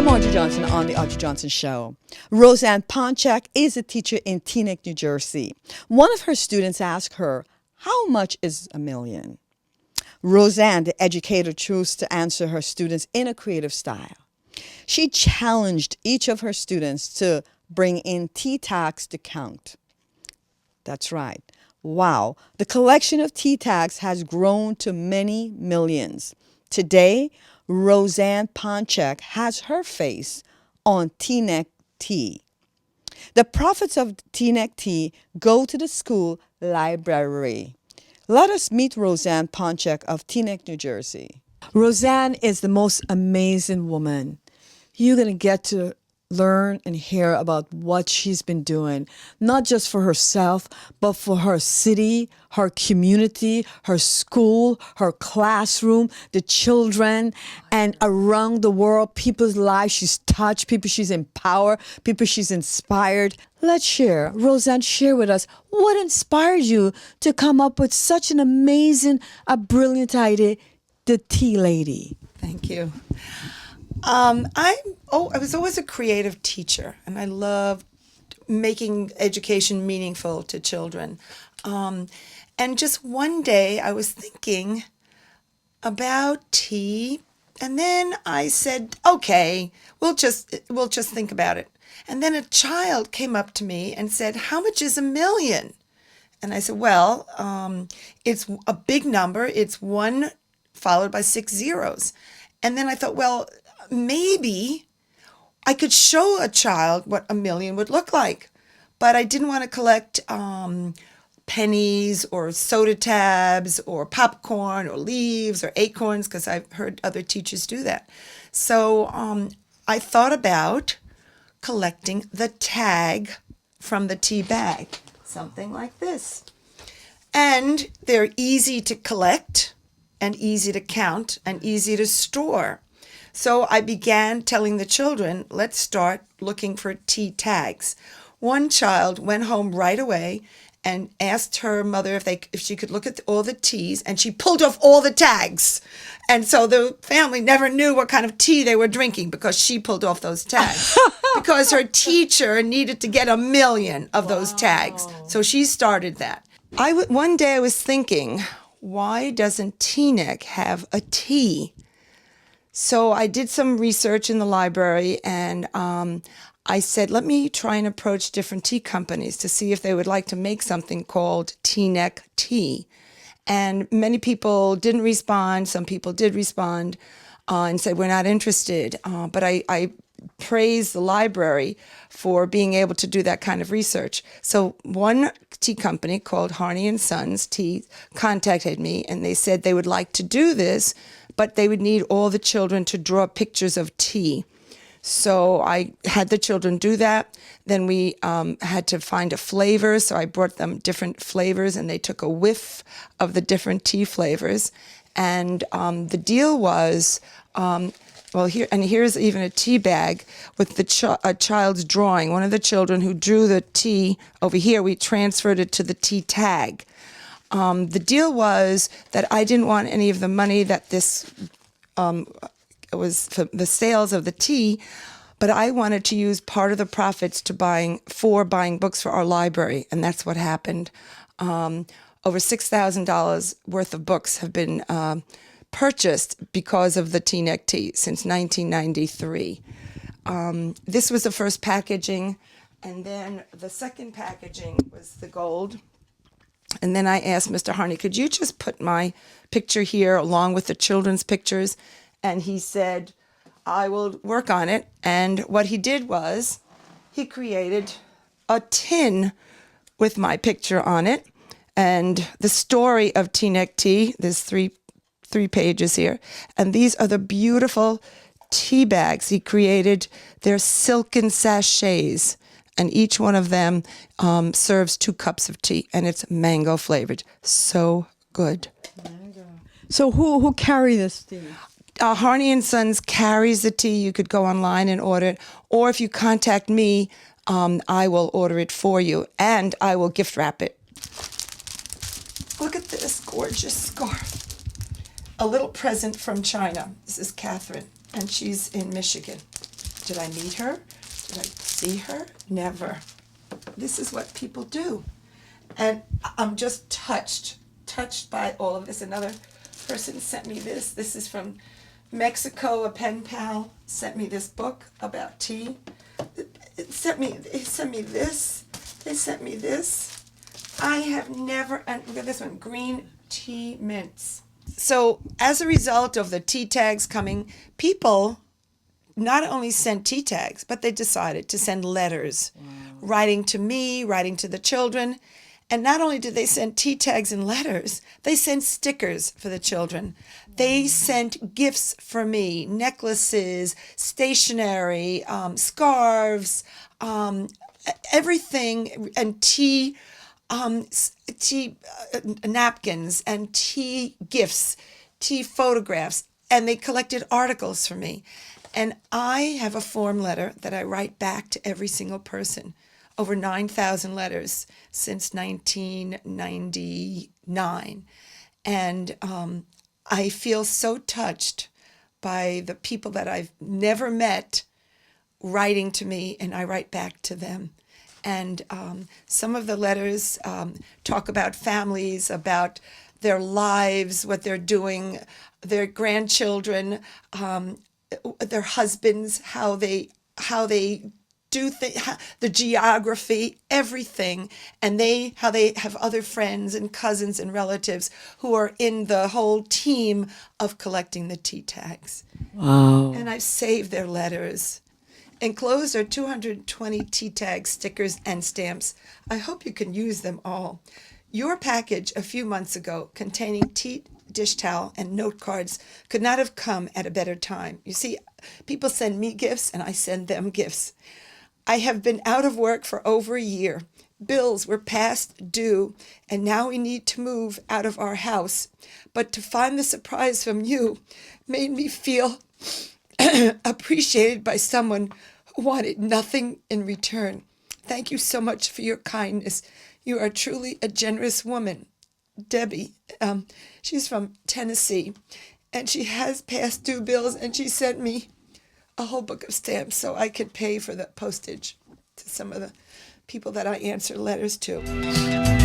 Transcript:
I'm Audrey Johnson on The Audrey Johnson Show. Roseanne Ponchak is a teacher in Teaneck, New Jersey. One of her students asked her, "How much is a million?" Roseanne, the educator, chose to answer her students in a creative style. She challenged each of her students to bring in tea tags to count. That's right. Wow, the collection of tea tags has grown to many millions. Today, Roseanne Ponchak has her face on Teaneck Tea. The profits of Teaneck Tea go to the school library. Let us meet Roseanne Ponchak of Teaneck, New Jersey. Roseanne is the most amazing woman. You're going to get to learn and hear about what she's been doing, not just for herself, but for her city, her community, her school, her classroom, the children, and around the world, people's lives. She's touched people, she's empowered people, she's inspired. Let's share. Roseanne, share with us what inspired you to come up with such an amazing, a brilliant idea, the Tea Lady. Thank you. I was always a creative teacher, and I loved making education meaningful to children. And just one day, I was thinking about tea, and then I said, "Okay, we'll just think about it." And then a child came up to me and said, "How much is a million?" And I said, "Well, it's a big number. It's one followed by 6 zeros." And then I thought, well, maybe I could show a child what a million would look like. But I didn't want to collect pennies or soda tabs or popcorn or leaves or acorns, because I've heard other teachers do that. So I thought about collecting the tag from the tea bag, something like this. And they're easy to collect and easy to count and easy to store. So I began telling the children, let's start looking for tea tags. One child went home right away and asked her mother if she could look at all the teas, and she pulled off all the tags. And so the family never knew what kind of tea they were drinking because she pulled off those tags. Because her teacher needed to get a million of those tags. So she started that. One day I was thinking, why doesn't Teaneck have a tea? So I did some research in the library, and I said, let me try and approach different tea companies to see if they would like to make something called Teaneck Tea. And many people didn't respond. Some people did respond and said, we're not interested. But I praise the library for being able to do that kind of research. So one tea company called Harney and Sons Tea contacted me, and they said they would like to do this, but they would need all the children to draw pictures of tea. So I had the children do that. Then we had to find a flavor, so I brought them different flavors, and they took a whiff of the different tea flavors. And the deal was, here's even a tea bag with a child's drawing. One of the children who drew the tea over here, we transferred it to the tea tag. The deal was that I didn't want any of the money that this was for the sales of the tea, but I wanted to use part of the profits to buying books for our library, and that's what happened. Over $6,000 worth of books have been purchased because of the Teaneck Tea since 1993. This was the first packaging, and then the second packaging was the gold. And then I asked Mr. Harney, could you just put my picture here along with the children's pictures? And he said, I will work on it. And what he did was he created a tin with my picture on it and the story of Teaneck Tea. There's three pages here. And these are the beautiful tea bags he created. They're silken sachets, and each one of them serves 2 cups of tea, and it's mango flavored. So good. Mango. So who carry this tea? Harney and Sons carries the tea. You could go online and order it, or if you contact me, I will order it for you, and I will gift wrap it. Look at this gorgeous scarf. A little present from China. This is Catherine, and she's in Michigan. Did I meet her? Did I see her? Never. This is what people do. And I'm just touched by all of this. Another person sent me this. This is from Mexico. A pen pal sent me this book about tea. They sent me this. They sent me this. I have never, and look at this one, green tea mints. So as a result of the tea tags coming, people not only sent tea tags, but they decided to send letters, writing to me, writing to the children. And not only did they send tea tags and letters, they sent stickers for the children. They sent gifts for me, necklaces, stationery, scarves, everything, and tea napkins and tea gifts, tea photographs, and they collected articles for me. And I have a form letter that I write back to every single person. Over 9,000 letters since 1999. And I feel so touched by the people that I've never met writing to me, and I write back to them. And some of the letters talk about families, about their lives, what they're doing, their grandchildren, their husbands, how they do the geography, everything, and how they have other friends and cousins and relatives who are in the whole team of collecting the tea tags. Wow. And I've saved their letters. Enclosed are 220 tea tags, stickers, and stamps. I hope you can use them all. Your package a few months ago containing tea, dish towel, and note cards could not have come at a better time. You see, people send me gifts and I send them gifts. I have been out of work for over a year. Bills were past due, and now we need to move out of our house. But to find the surprise from you made me feel appreciated by someone who wanted nothing in return. Thank you so much for your kindness. You are truly a generous woman. Debbie, she's from Tennessee, and she has past due bills, and she sent me a whole book of stamps so I could pay for the postage to some of the people that I answer letters to.